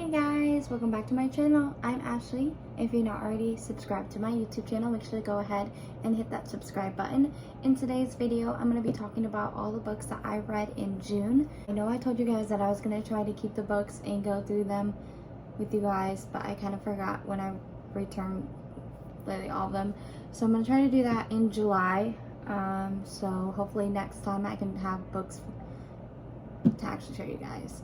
Hey guys, welcome back to my channel. I'm Ashley. If you're not already subscribed to my YouTube channel, make sure to go ahead and hit that subscribe button. In today's video, I'm going to be talking about all the books that I read in June. I know I told you guys that I was going to try to keep the books and go through them with you guys, but I kind of forgot when I returned literally all of them. So I'm going to try to do that in July. So hopefully next time I can have books to actually show you guys.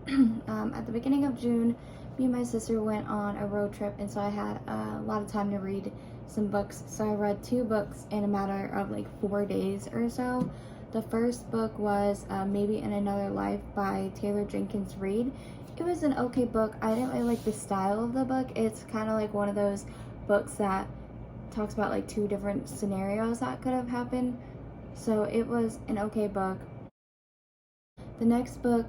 At the beginning of June, me and my sister went on a road trip, and so I had a lot of time to read some books. So I read 2 books in a matter of like 4 days or so. The first book was Maybe in Another Life by Taylor Jenkins Reid. It was an okay book. I didn't really like the style of the book. It's kind of like one of those books that talks about like 2 different scenarios that could have happened. So it was an okay book. The next book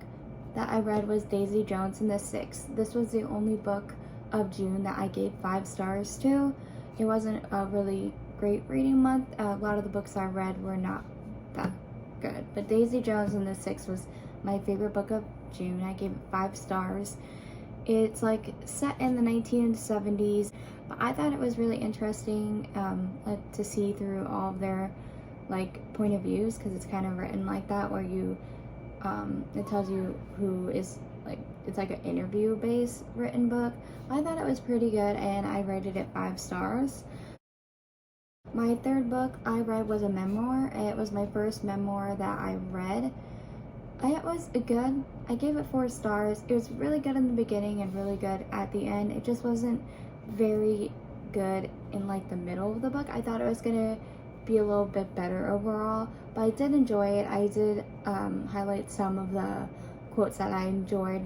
that I read was Daisy Jones and the Six. This was the only book of June that I gave 5 stars to. It wasn't a really great reading month. A lot of the books I read were not that good. But Daisy Jones and the Six was my favorite book of June. I gave it 5 stars. It's like set in the 1970s, but I thought it was really interesting to see through all of their like point of views, because it's kind of written like that where you it tells you who is, like, it's like an interview based written book. I thought it was pretty good and I rated it 5 stars. My third book I read was a memoir. It was my first memoir that I read. It was good. I gave it 4 stars. It was really good in the beginning and really good at the end. It just wasn't very good in like the middle of the book. I thought it was gonna be a little bit better overall, but I did enjoy it. I did highlight some of the quotes that I enjoyed.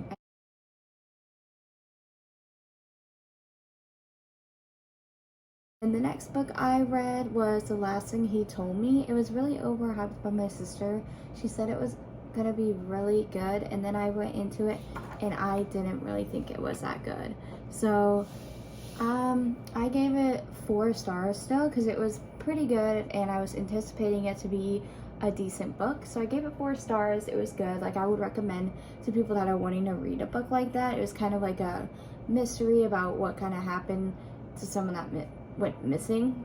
And the next book I read was The Last Thing He Told Me. It was really overhyped by my sister. She said it was gonna be really good, and then I went into it and I didn't really think it was that good. So I gave it 4 stars still, because it was pretty good and I was anticipating it to be a decent book. So I gave it 4 stars. It was good. Like, I would recommend to people that are wanting to read a book like that. It was kind of like a mystery about what kind of happened to someone that went missing.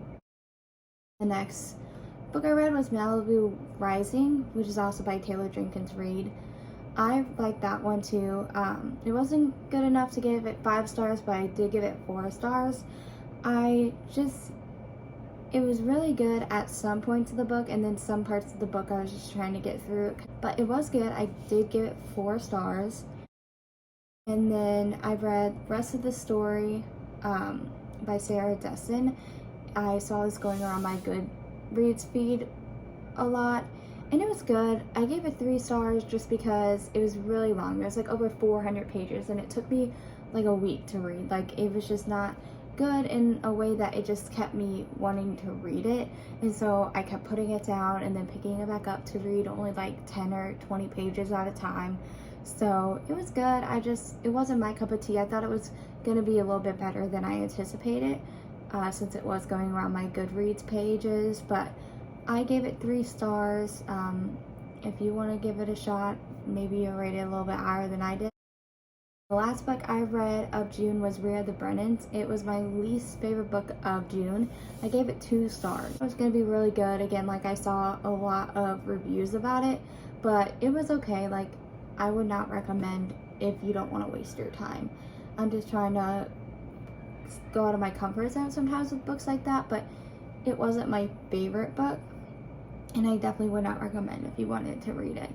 The next book I read was Malibu Rising, which is also by Taylor Jenkins Reid. I liked that one too. It wasn't good enough to give it 5 stars, but I did give it 4 stars. It was really good at some points of the book, and then some parts of the book I was just trying to get through. But it was good. I did give it 4 stars. And then I read Rest of the Story by Sarah Desson. I saw this going around my Goodreads feed a lot, and it was good. I gave it 3 stars just because it was really long. It was like over 400 pages, and it took me like a week to read. Like, it was just not good in a way that it just kept me wanting to read it, and so I kept putting it down and then picking it back up to read only like 10 or 20 pages at a time. So it was good. It wasn't my cup of tea. I thought it was gonna be a little bit better than I anticipated, since it was going around my Goodreads pages, but I gave it 3 stars. If you want to give it a shot, maybe you'll rate it a little bit higher than I did. The last book I read of June was We Are the Brennans. It was my least favorite book of June. I gave it 2 stars. It was going to be really good. Again, like, I saw a lot of reviews about it, but it was okay. Like, I would not recommend if you don't want to waste your time. I'm just trying to go out of my comfort zone sometimes with books like that, but it wasn't my favorite book, and I definitely would not recommend if you wanted to read it.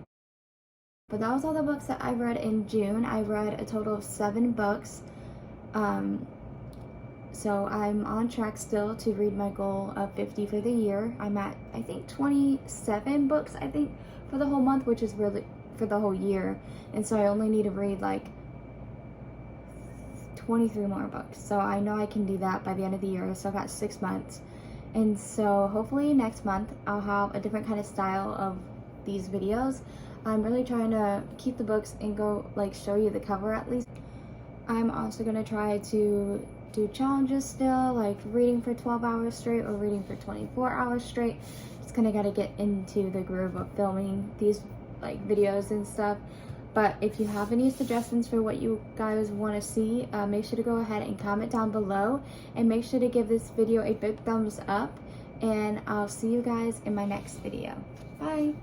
But that was all the books that I read in June. I read a total of 7 books. So I'm on track still to read my goal of 50 for the year. I'm at, I think, 27 books, I think, for the whole month, which is really for the whole year. And so I only need to read like 23 more books. So I know I can do that by the end of the year. So I've got 6 months. And so hopefully next month I'll have a different kind of style of these videos. I'm really trying to keep the books and go like show you the cover at least. I'm also going to try to do challenges still, like reading for 12 hours straight or reading for 24 hours straight. Just kind of got to get into the groove of filming these like videos and stuff. But if you have any suggestions for what you guys want to see, make sure to go ahead and comment down below, and make sure to give this video a big thumbs up, and I'll see you guys in my next video. Bye.